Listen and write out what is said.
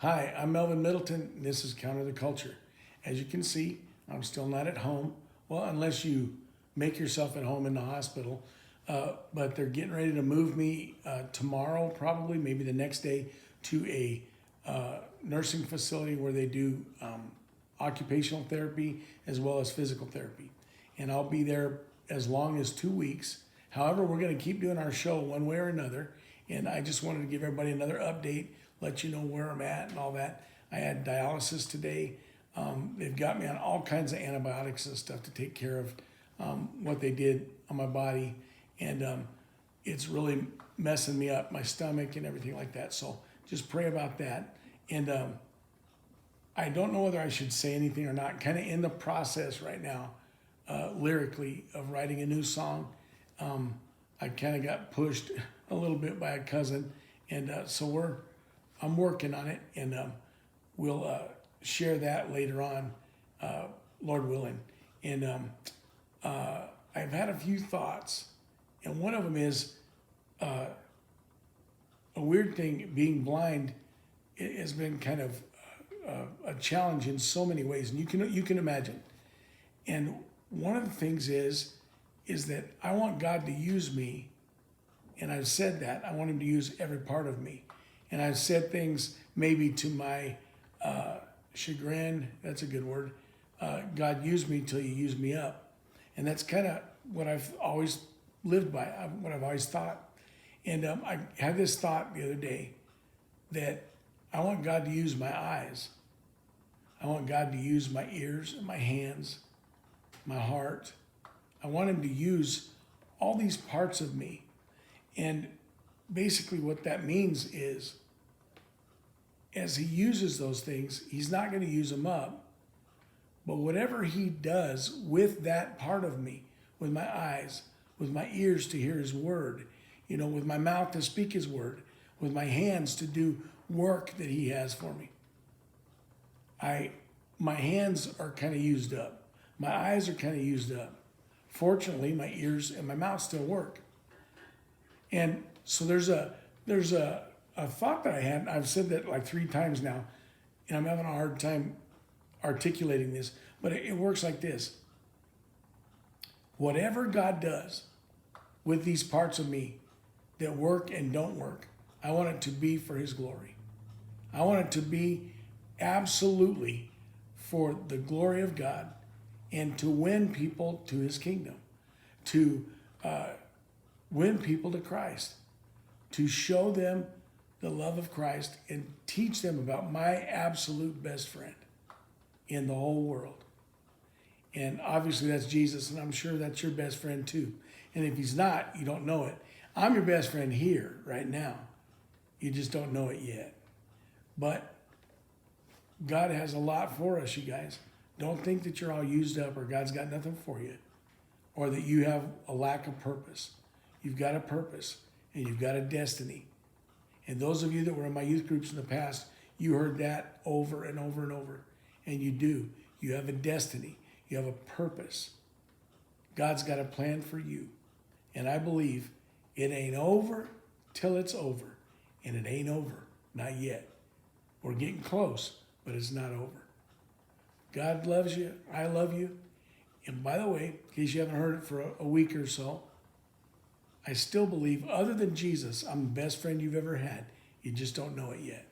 Hi, I'm Melvin Middleton, and this is Counter the Culture. As you can see, I'm still not at home. Well, unless you make yourself at home in the hospital. But they're getting ready to move me tomorrow, probably, maybe the next day, to a nursing facility where they do occupational therapy as well as physical therapy. And I'll be there as long as 2 weeks. However, we're going to keep doing our show one way or another. And I just wanted to give everybody another update, let you know where I'm at and all that. I had dialysis today. They've got me on all kinds of antibiotics and stuff to take care of what they did on my body. And it's really messing me up, my stomach and everything like that. So just pray about that. And I don't know whether I should say anything or not. Kind of in the process right now, lyrically, of writing a new song. I kind of got pushed a little bit by a cousin. And so I'm working on it, and we'll share that later on, Lord willing. And I've had a few thoughts, and one of them is a weird thing. Being blind has been kind of a challenge in so many ways, and you can imagine. And one of the things is that I want God to use me, and I've said that I want Him to use every part of me. And I've said things maybe to my chagrin, that's a good word. God, use me till you use me up. And that's kind of what I've always lived by, what I've always thought. And I had this thought the other day that I want God to use my eyes. I want God to use my ears, my hands, my heart. I want Him to use all these parts of me. And basically what that means is, as He uses those things, He's not going to use them up. But whatever He does with that part of me, with my eyes, with my ears to hear His word, with my mouth to speak His word, with my hands to do work that He has for me. My hands are kind of used up. My eyes are kind of used up. Fortunately, my ears and my mouth still work. And so there's a thought that I had. I've said that like 3 times now, and I'm having a hard time articulating this, but it works like this. Whatever God does with these parts of me that work and don't work, I want it to be for His glory. I want it to be absolutely for the glory of God and to win people to His kingdom, to win people to Christ, to show them the love of Christ and teach them about my absolute best friend in the whole world. And obviously that's Jesus, and I'm sure that's your best friend too. And if He's not, you don't know it. I'm your best friend here right now. You just don't know it yet. But God has a lot for us, you guys. Don't think that you're all used up or God's got nothing for you, or that you have a lack of purpose. You've got a purpose, and you've got a destiny. And those of you that were in my youth groups in the past, you heard that over and over and over. And you do. You have a destiny. You have a purpose. God's got a plan for you. And I believe it ain't over till it's over. And it ain't over. Not yet. We're getting close, but it's not over. God loves you. I love you. And by the way, in case you haven't heard it for a week or so, I still believe, other than Jesus, I'm the best friend you've ever had. You just don't know it yet.